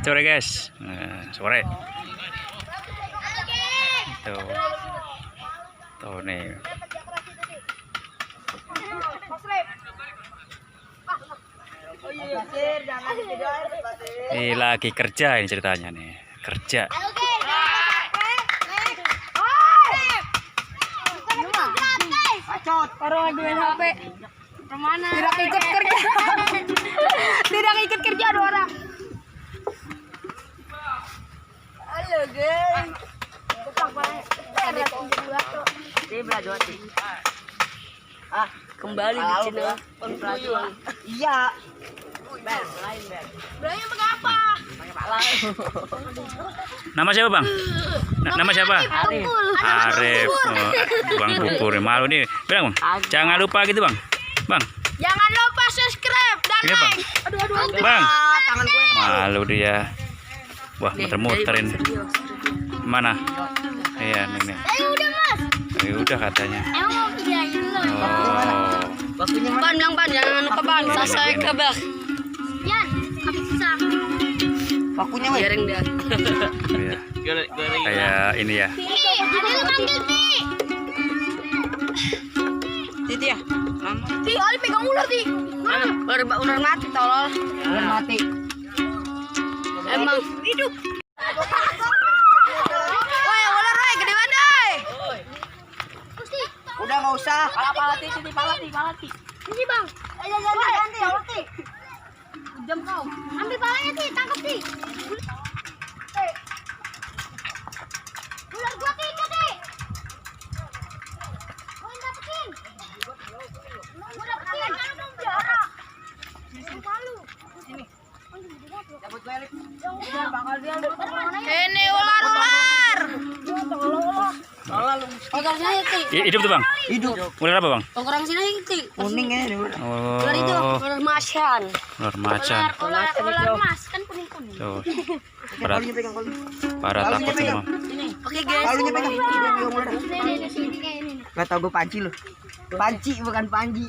Selamat sore guys. Sore. Tuh nih. Ini lagi kerja ini ceritanya nih. Kerja. Orang lagi main HP. Kemana? Tidak ikut kerja. Tidak ikut kerja ada orang. Halo guys. Kembali di channel Pelajuan. Iya. Belanya pakai apa? Nama siapa bang? Nama siapa? Arif. Arif. Bang Bubur malu nih. Bilang bang. Jangan lupa gitu bang. Bang. Jangan lupa subscribe dan Ini, Bang. like. Aduh. Bang. Tangan gue. Malu dia. Wah muter-muterin. Mana? Iya nih. Udah mas. Udah katanya. Emang mau videoin dulu. Oh. Ban bilang ban, jangan lupa ban. Selesai kabar. Yan, habis susah. Pakunya weh. Garing dia. Iya. Kayak ini ya. Ada lu manggil Ti. Titi ya. Ti, Ali pegang ular Ti. Ular mati tolol. Udah mati. Emang hidup. Woi, ular woi, gede banget. Udah nggak usah. Palati. Ini bang. Ganti. Palati. Jam kau. Ambil palanya Ti, tangkap Ti. Ular gua Ti, itu Ti. Mau dapetin. Mau dapetin. Malu. Sini. Dapat balik. Ini ular. Tongkrong sini Ti. Hidup tuh bang. Hidup. Ular apa bang? Tongkrong sini Ti. Kuning ini udah. Ular itu Oh. ular macan. Ular macan. Ular mas kan kuning. Tuh. Pada Pegang kali. takut semua. Oke guys. Kalunya pegang. Sini kayak ini. Gak tau gue panci lu. Panci bukan panji.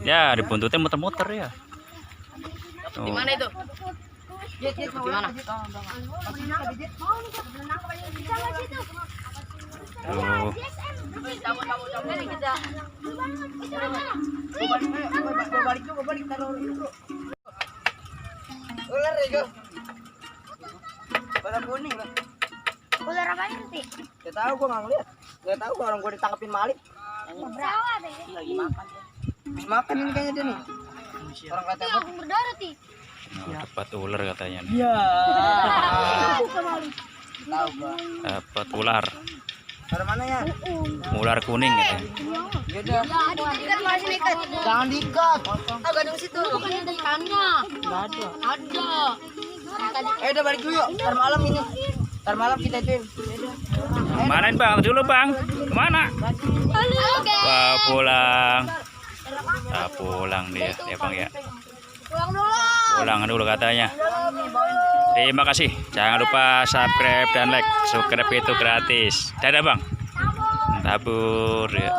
Ya dibuntutnya muter-muter ya. Tuh. Gimana itu? Gimana? Tuh. Balik taruh. Ular ya, Ular kuning lah. Ular apa nanti? Gak tahu gue nggak ngeliat. Gak tahu orang gue ditangkapin maling. Berapa deh? Lagi makan. Habis makan ini kayaknya dia nih. Orang kata apa? Yang berdarah ti. Dapat ular katanya. Iya. Tahu gua. Dapat ular. Dari mana ya? Ular kuning katanya. Ya udah. Ikan masih ikan. Jangan diikat. Oh, gadung situ. Bukan ada ikannya. Nggak ada. Ada. Udah balik dulu yuk. Ntar malam ini. Ntar malam kita ituin. Manain bang dulu bang. Kemana? Halo guys. Wah pulang. Pulang dia ya bang ya. Pulang dulu. Pulang dulu katanya. Terima kasih. Jangan lupa subscribe dan like. Subscribe itu gratis. Dadah bang. Tabur ya.